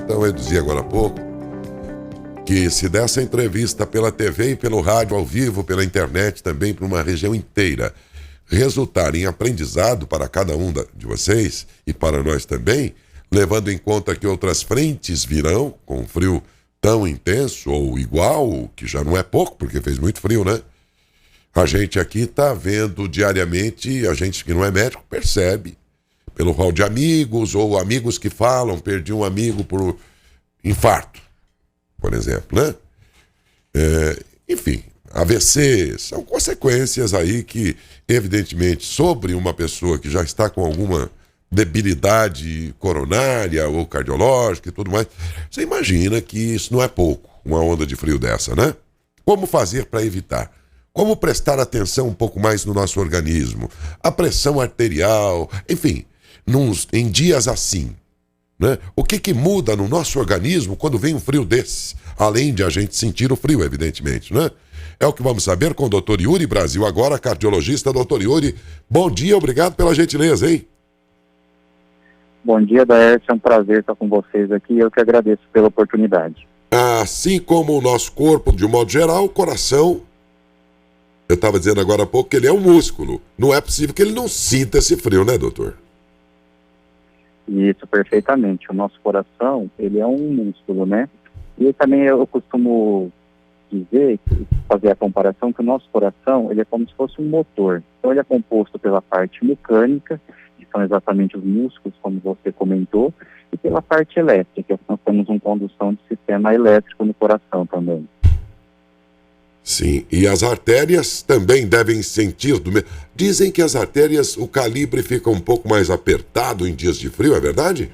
Então, eu dizia agora há pouco que se dessa entrevista pela TV e pelo rádio ao vivo, pela internet também, para uma região inteira, resultar em aprendizado para cada um de vocês e para nós também, levando em conta que outras frentes virão com frio tão intenso ou igual, que já não é pouco, porque fez muito frio, né? A gente aqui está vendo diariamente, a gente que não é médico percebe, pelo rol de amigos ou amigos que falam, perdi um amigo por infarto, por exemplo, né? Enfim, AVC são consequências aí que, evidentemente, sobre uma pessoa que já está com alguma debilidade coronária ou cardiológica e tudo mais, você imagina que isso não é pouco, uma onda de frio dessa, né? Como fazer para evitar? Como prestar atenção um pouco mais no nosso organismo? A pressão arterial, enfim, em dias assim, né? O que muda no nosso organismo quando vem um frio desse? Além de a gente sentir o frio, evidentemente, né? É o que vamos saber com o Dr. Yuri Brasil, agora cardiologista. Dr. Yuri, bom dia, obrigado pela gentileza, hein? Bom dia, Daércio, é um prazer estar com vocês aqui, eu que agradeço pela oportunidade. Assim como o nosso corpo, de um modo geral, o coração, eu estava dizendo agora há pouco que ele é um músculo. Não é possível que ele não sinta esse frio, né, doutor? Isso, perfeitamente. O nosso coração, ele é um músculo, né? E também eu costumo dizer, fazer a comparação, que o nosso coração, ele é como se fosse um motor. Então ele é composto pela parte mecânica, que são exatamente os músculos, como você comentou, e pela parte elétrica, nós temos uma condução de sistema elétrico no coração também. Sim, e as artérias também devem sentir do mesmo. Dizem que as artérias, o calibre fica um pouco mais apertado em dias de frio, é verdade?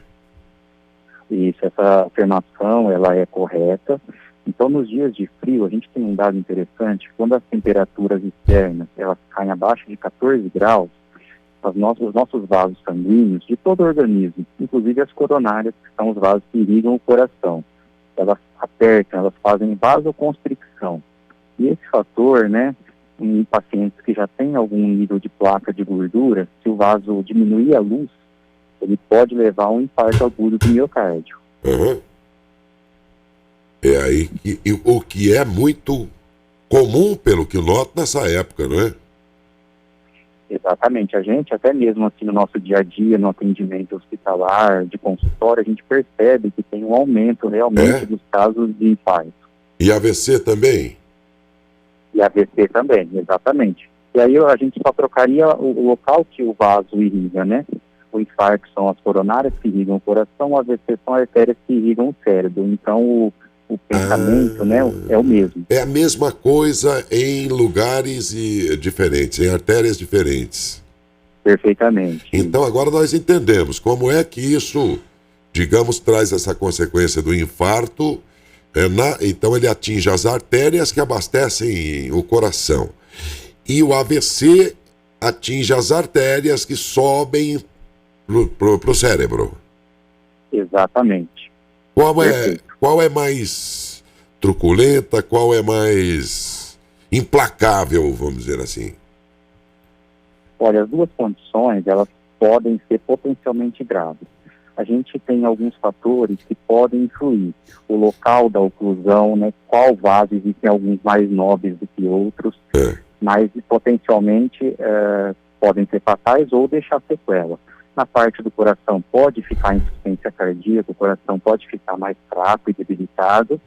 Isso, essa afirmação, ela é correta. Então, nos dias de frio, a gente tem um dado interessante, quando as temperaturas externas, elas caem abaixo de 14 graus, os nossos vasos sanguíneos, de todo o organismo, inclusive as coronárias, que são os vasos que irrigam o coração, elas apertam, elas fazem vasoconstricção. E esse fator, né, em pacientes que já têm algum nível de placa de gordura, se o vaso diminuir a luz, ele pode levar a um infarto agudo do miocárdio. Uhum. É aí o que é muito comum, pelo que eu noto nessa época, não é? Exatamente. A gente, até mesmo assim, no nosso dia a dia, no atendimento hospitalar, de consultório, a gente percebe que tem um aumento realmente dos casos de infarto. E AVC também? E AVC também, exatamente. E aí a gente só trocaria o local que o vaso irriga, né? O infarto são as coronárias que irrigam o coração, o AVC são as artérias que irrigam o cérebro. Então o pensamento, né, é o mesmo. É a mesma coisa em lugares diferentes, em artérias diferentes. Perfeitamente. Então agora nós entendemos como é que isso, digamos, traz essa consequência do infarto. Então ele atinge as artérias que abastecem o coração. E o AVC atinge as artérias que sobem pro cérebro. Exatamente. Qual é mais truculenta, qual é mais implacável, vamos dizer assim? Olha, as duas condições, elas podem ser potencialmente graves. A gente tem alguns fatores que podem influir. O local da oclusão, né, qual vaso, existem alguns mais nobres do que outros, mas potencialmente podem ser fatais ou deixar sequela. Na parte do coração pode ficar insuficiência cardíaca, o coração pode ficar mais fraco e debilitado,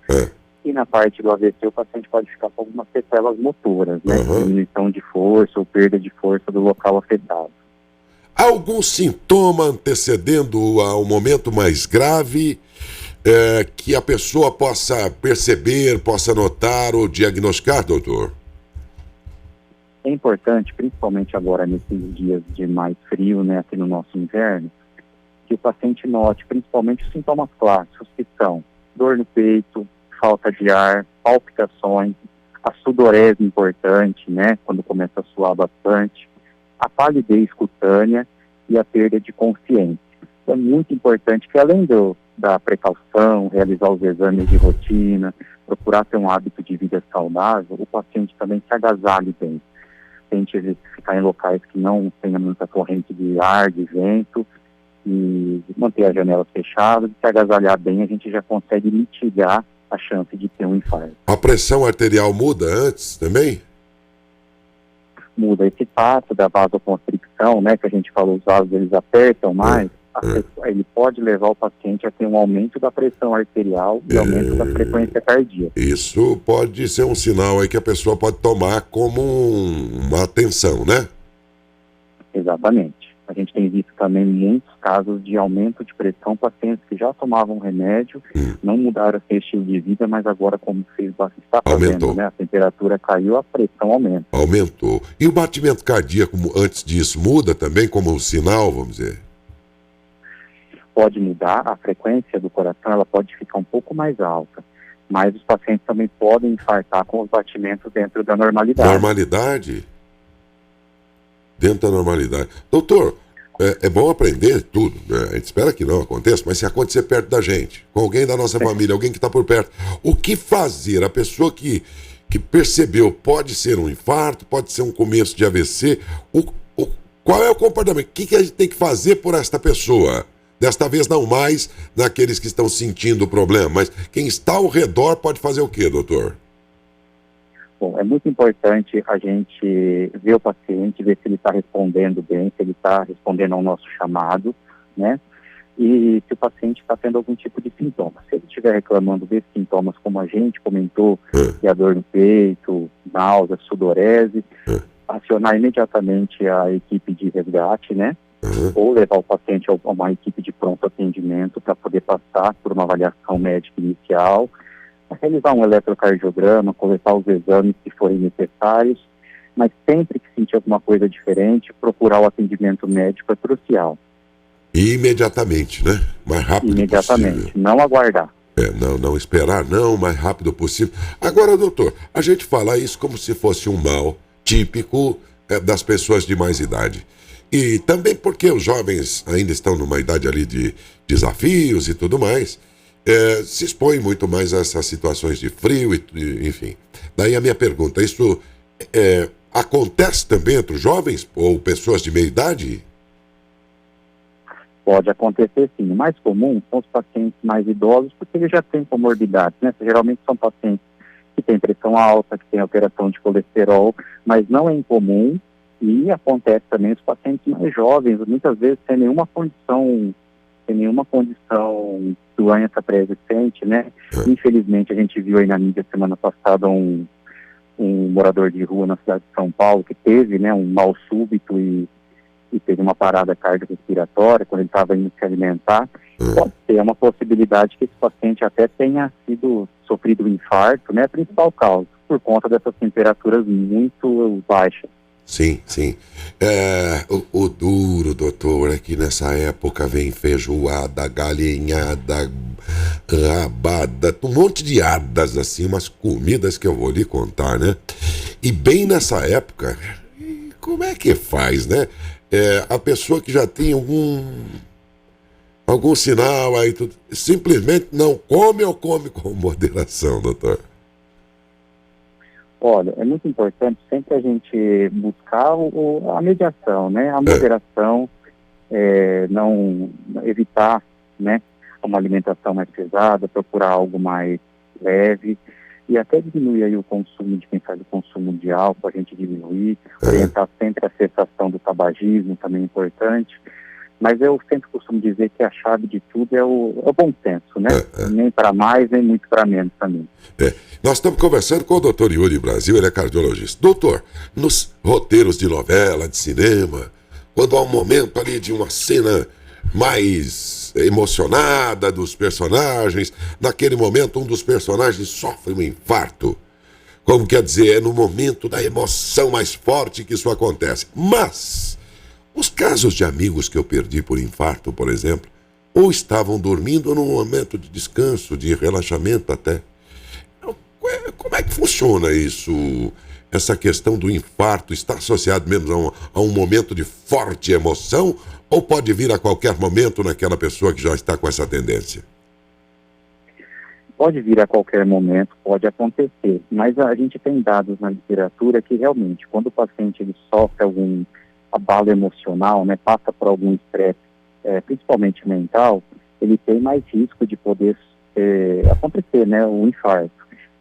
e na parte do AVC o paciente pode ficar com algumas sequelas motoras, né, diminuição de força ou perda de força do local afetado. Algum sintoma antecedendo ao momento mais grave que a pessoa possa perceber, possa notar ou diagnosticar, doutor? É importante, principalmente agora nesses dias de mais frio, né, aqui no nosso inverno, que o paciente note principalmente os sintomas clássicos, que são dor no peito, falta de ar, palpitações, a sudorese importante, né, quando começa a suar bastante, a palidez cutânea e a perda de consciência. Então, é muito importante que, além da precaução, realizar os exames de rotina, procurar ter um hábito de vida saudável, o paciente também se agasalhe bem. Tente ficar em locais que não tenha muita corrente de ar, de vento, e manter as janelas fechadas, se agasalhar bem, a gente já consegue mitigar a chance de ter um infarto. A pressão arterial muda antes também? Muda esse fato da vasoconstricção, né, que a gente falou, os vasos eles apertam mais, ele pode levar o paciente a ter um aumento da pressão arterial e aumento da frequência cardíaca. Isso pode ser um sinal aí que a pessoa pode tomar como uma atenção, né? Exatamente. A gente tem visto também muitos casos de aumento de pressão, pacientes que já tomavam remédio, não mudaram seu estilo de vida, mas agora, como está fazendo, né, a temperatura caiu, a pressão aumenta. Aumentou. E o batimento cardíaco, antes disso, muda também como um sinal, vamos dizer? Pode mudar, a frequência do coração ela pode ficar um pouco mais alta, mas os pacientes também podem infartar com os batimentos dentro da normalidade. Normalidade? Dentro da normalidade. Doutor, é bom aprender tudo, né? A gente espera que não aconteça, mas se acontecer perto da gente, com alguém da nossa família, alguém que está por perto, o que fazer? A pessoa que percebeu, pode ser um infarto, pode ser um começo de AVC, qual é o comportamento? O que a gente tem que fazer por esta pessoa? Desta vez não mais naqueles que estão sentindo o problema, mas quem está ao redor pode fazer o quê, doutor? Bom, é muito importante a gente ver o paciente, ver se ele está respondendo bem, se ele está respondendo ao nosso chamado, né? E se o paciente está tendo algum tipo de sintoma. Se ele estiver reclamando desses sintomas, como a gente comentou, que é a dor no peito, náusea, sudorese, acionar imediatamente a equipe de resgate, né? Ou levar o paciente a uma equipe de pronto atendimento para poder passar por uma avaliação médica inicial, realizar um eletrocardiograma, coletar os exames que forem necessários, mas sempre que sentir alguma coisa diferente, procurar o atendimento médico é crucial. E imediatamente, né? Mais rápido imediatamente, possível. Não aguardar. Não esperar, não, o mais rápido possível. Agora, doutor, a gente fala isso como se fosse um mal típico das pessoas de mais idade. E também porque os jovens ainda estão numa idade ali de desafios e tudo mais, se expõem muito mais a essas situações de frio, enfim. Daí a minha pergunta, isso acontece também entre os jovens ou pessoas de meia idade? Pode acontecer sim. O mais comum são os pacientes mais idosos, porque eles já têm comorbidades, né? Geralmente são pacientes que têm pressão alta, que têm alteração de colesterol, mas não é incomum. E acontece também os pacientes mais jovens, muitas vezes sem nenhuma condição doença pré-existente, né? Infelizmente, a gente viu aí na mídia semana passada um morador de rua na cidade de São Paulo que teve, né, um mal súbito e teve uma parada cardiorrespiratória quando ele estava indo se alimentar. Pode ser uma possibilidade que esse paciente até tenha sofrido um infarto, né? A principal causa, por conta dessas temperaturas muito baixas. Sim. O duro, doutor, é que nessa época vem feijoada, galinhada, rabada, um monte de hadas, assim, umas comidas que eu vou lhe contar, né? E bem nessa época, como é que faz, né? A pessoa que já tem algum sinal aí, simplesmente não come ou come com moderação, doutor? Olha, é muito importante sempre a gente buscar a mediação, né? A moderação, não evitar, né, uma alimentação mais pesada, procurar algo mais leve e até diminuir aí o consumo de quem faz o consumo de álcool, a gente diminuir, orientar sempre a cessação do tabagismo, também é importante. Mas eu sempre costumo dizer que a chave de tudo é o bom senso, né? Nem para mais, nem muito para menos também. Nós estamos conversando com o doutor Yuri Brasil, ele é cardiologista. Doutor, nos roteiros de novela, de cinema, quando há um momento ali de uma cena mais emocionada dos personagens, naquele momento um dos personagens sofre um infarto. Como quer dizer, é no momento da emoção mais forte que isso acontece. Mas os casos de amigos que eu perdi por infarto, por exemplo, ou estavam dormindo ou num momento de descanso, de relaxamento até. Como é que funciona isso? Essa questão do infarto está associado mesmo a um momento de forte emoção ou pode vir a qualquer momento naquela pessoa que já está com essa tendência? Pode vir a qualquer momento, pode acontecer, mas a gente tem dados na literatura que realmente, quando o paciente ele sofre algum abalo emocional, né, passa por algum estresse principalmente mental, ele tem mais risco de poder acontecer, né, o infarto.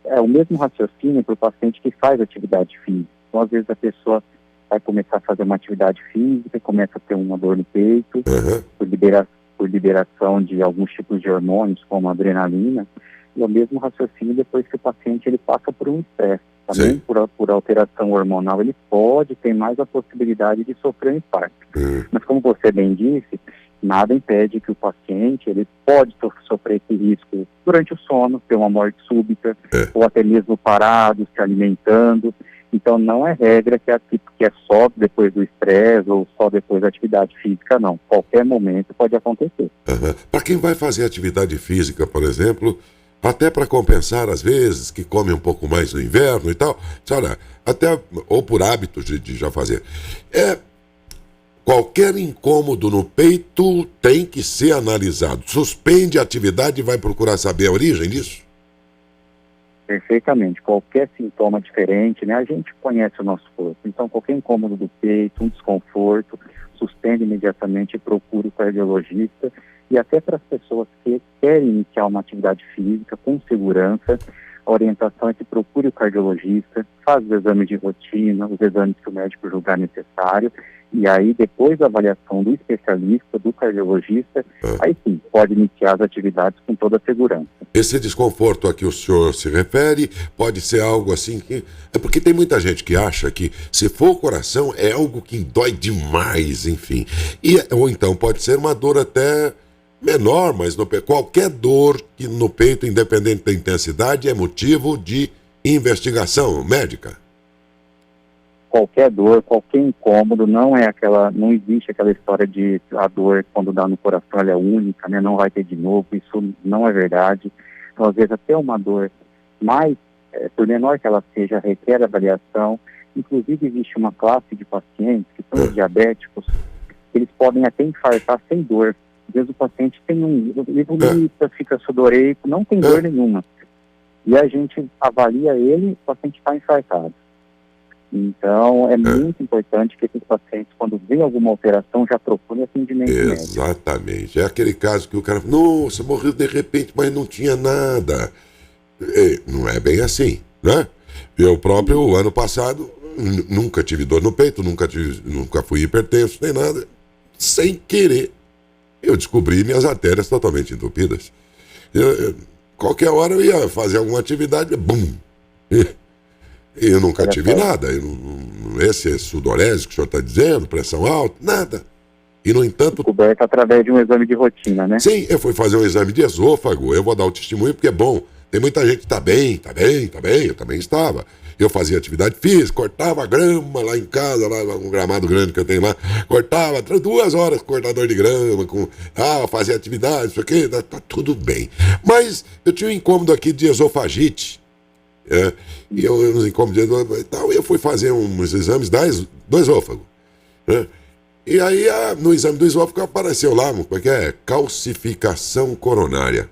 É o mesmo raciocínio para o paciente que faz atividade física. Então, às vezes, a pessoa vai começar a fazer uma atividade física, começa a ter uma dor no peito, por liberação de alguns tipos de hormônios, como a adrenalina, e o mesmo raciocínio depois que o paciente ele passa por um estresse. Também por alteração hormonal, ele pode ter mais a possibilidade de sofrer um infarto. Mas como você bem disse, nada impede que o paciente ele pode sofrer esse risco durante o sono, ter uma morte súbita, ou até mesmo parado, se alimentando. Então não é regra que é só depois do estresse ou só depois da atividade física, não. Qualquer momento pode acontecer. Para quem vai fazer atividade física, por exemplo, até para compensar, às vezes, que come um pouco mais no inverno e tal, olha, até, ou por hábito de já fazer. Qualquer incômodo no peito tem que ser analisado. Suspende a atividade e vai procurar saber a origem disso? Perfeitamente. Qualquer sintoma diferente, né? A gente conhece o nosso corpo. Então, qualquer incômodo do peito, um desconforto, suspende imediatamente e procura o cardiologista. E até para as pessoas que querem iniciar uma atividade física com segurança, a orientação é que procure o cardiologista, faz os exames de rotina, os exames que o médico julgar necessário, e aí depois da avaliação do especialista, do cardiologista, aí sim, pode iniciar as atividades com toda a segurança. Esse desconforto a que o senhor se refere pode ser algo assim que... É porque tem muita gente que acha que se for o coração é algo que dói demais, enfim. Ou então pode ser uma dor até menor, mas qualquer dor que no peito, independente da intensidade, é motivo de investigação médica. Qualquer dor, qualquer incômodo, não existe aquela história de a dor quando dá no coração ela é única, né? Não vai ter de novo, isso não é verdade. Então, às vezes até uma dor mais, por menor que ela seja, requer avaliação. Inclusive existe uma classe de pacientes que são os diabéticos, eles podem até infartar sem dor. Às vezes o paciente tem ele vomita, fica sudoreico, não tem dor nenhuma. E a gente avalia ele, o paciente está infartado. Então, é muito importante que esses pacientes, quando vê alguma alteração, já procurem atendimento médico. Exatamente. É aquele caso que o cara, nossa, morreu de repente, mas não tinha nada. Não é bem assim, né? Eu próprio, ano passado, nunca tive dor no peito, nunca fui hipertenso, nem nada. Sem querer, eu descobri minhas artérias totalmente entupidas. Qualquer hora eu ia fazer alguma atividade, bum! Eu nunca tive nada. Esse sudorese que o senhor está dizendo, pressão alta, nada. E, no entanto... Descoberto através de um exame de rotina, né? Sim, eu fui fazer um exame de esôfago. Eu vou dar o testemunho porque é bom. Tem muita gente que está bem. Eu também estava. Eu fazia atividade física, cortava grama lá em casa, lá um gramado grande que eu tenho lá. Cortava 2 horas com cortador de grama, fazia atividade, isso aqui, tá tudo bem. Mas eu tinha um incômodo aqui de esofagite. E eu incomodei e tal, eu fui fazer uns exames do esôfago. E aí, no exame do esôfago apareceu lá, como é que é? Calcificação coronária.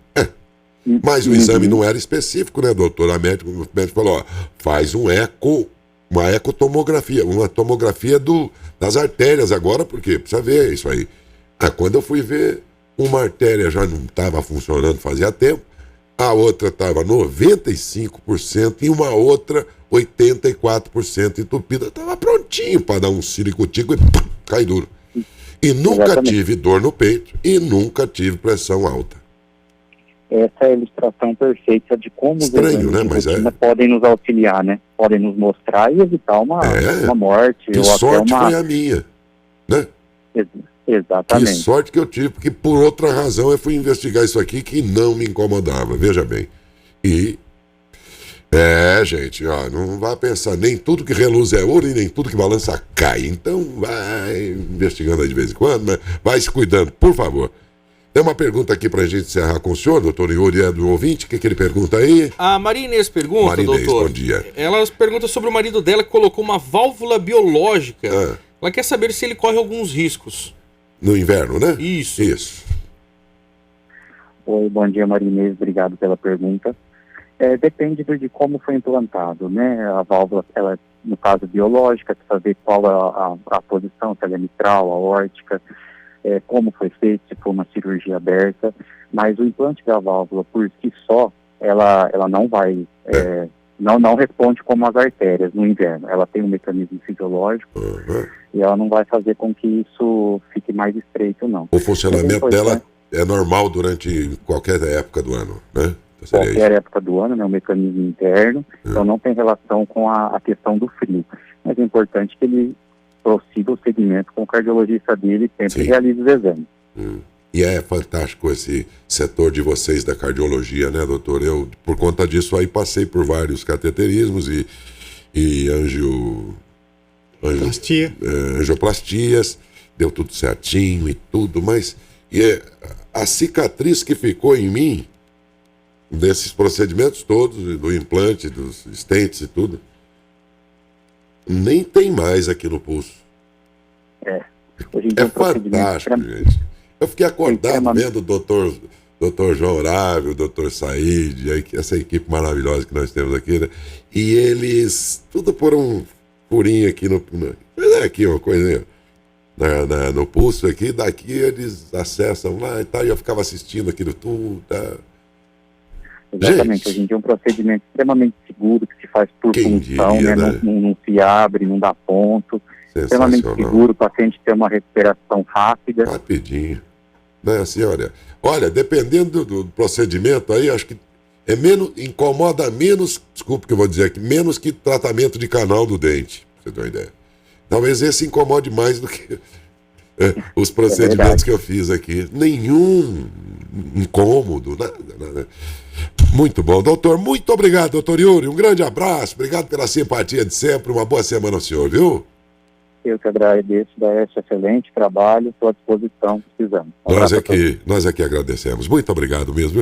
Mas o exame não era específico, né, doutor? O médico falou, faz uma ecotomografia, uma tomografia das artérias agora, porque precisa ver isso aí. Quando eu fui ver, uma artéria já não estava funcionando fazia tempo, a outra estava 95% e uma outra 84% entupida. Estava prontinho para dar um ciricutico e cai duro. E nunca tive dor no peito e nunca tive pressão alta. Essa é a ilustração perfeita de como os exames de rotina podem nos auxiliar, né? Podem nos mostrar e evitar uma morte. Que ou sorte até foi a minha, né? Exatamente. Que sorte que eu tive, porque por outra razão eu fui investigar isso aqui que não me incomodava, veja bem. Gente, não vá pensar, nem tudo que reluz é ouro e nem tudo que balança cai. Então vai investigando aí de vez em quando, mas vai se cuidando, por favor. Tem uma pergunta aqui pra gente encerrar com o senhor, doutor Yuri, é do ouvinte. O que ele pergunta aí? A Maria Inês pergunta, Maria Inês, doutor. bom dia. Ela pergunta sobre o marido dela que colocou uma válvula biológica. Ela quer saber se ele corre alguns riscos. No inverno, né? Isso. Oi, bom dia, Maria Inês. Obrigado pela pergunta. Depende de como foi implantado, né? A válvula, ela, no caso biológica, precisa ver qual a posição, se ela é mitral, aórtica. como foi feito, se for uma cirurgia aberta, mas o implante da válvula por si só, ela não vai, não responde como as artérias no inverno. Ela tem um mecanismo fisiológico e ela não vai fazer com que isso fique mais estreito, não. O funcionamento dela é normal durante qualquer época do ano, né? Então qualquer época do ano, né? Um mecanismo interno, então não tem relação com a questão do frio. Mas é importante que ele prossiga o segmento com o cardiologista dele e sempre realize os exames. E é fantástico esse setor de vocês da cardiologia, né, doutor? Eu, por conta disso, aí passei por vários cateterismos e angioplastias, deu tudo certinho e tudo, mas a cicatriz que ficou em mim, desses procedimentos todos, do implante, dos stents e tudo, nem tem mais aqui no pulso. É fantástico, gente. Eu fiquei acordado vendo o doutor João Horário, o doutor Said, essa equipe maravilhosa que nós temos aqui, né? E eles, tudo por um furinho aqui aqui uma coisinha no pulso aqui, daqui eles acessam lá e tal, e eu ficava assistindo aquilo tudo, tá? Exatamente, a gente é um procedimento extremamente seguro, que se faz por função, diria, né? Não se abre, não dá ponto, extremamente seguro, o paciente tem uma recuperação rápida. Rapidinho, né, assim, olha, dependendo do procedimento aí, acho que incomoda menos, desculpe que eu vou dizer aqui, menos que tratamento de canal do dente, pra você ter uma ideia. Talvez esse incomode mais do que os procedimentos que eu fiz aqui. Nenhum incômodo, nada. Muito bom, doutor. Muito obrigado, doutor Yuri. Um grande abraço. Obrigado pela simpatia de sempre. Uma boa semana ao senhor, viu? Eu que agradeço, Daércio, excelente trabalho. Estou à disposição, precisamos. Nós é que agradecemos. Muito obrigado mesmo.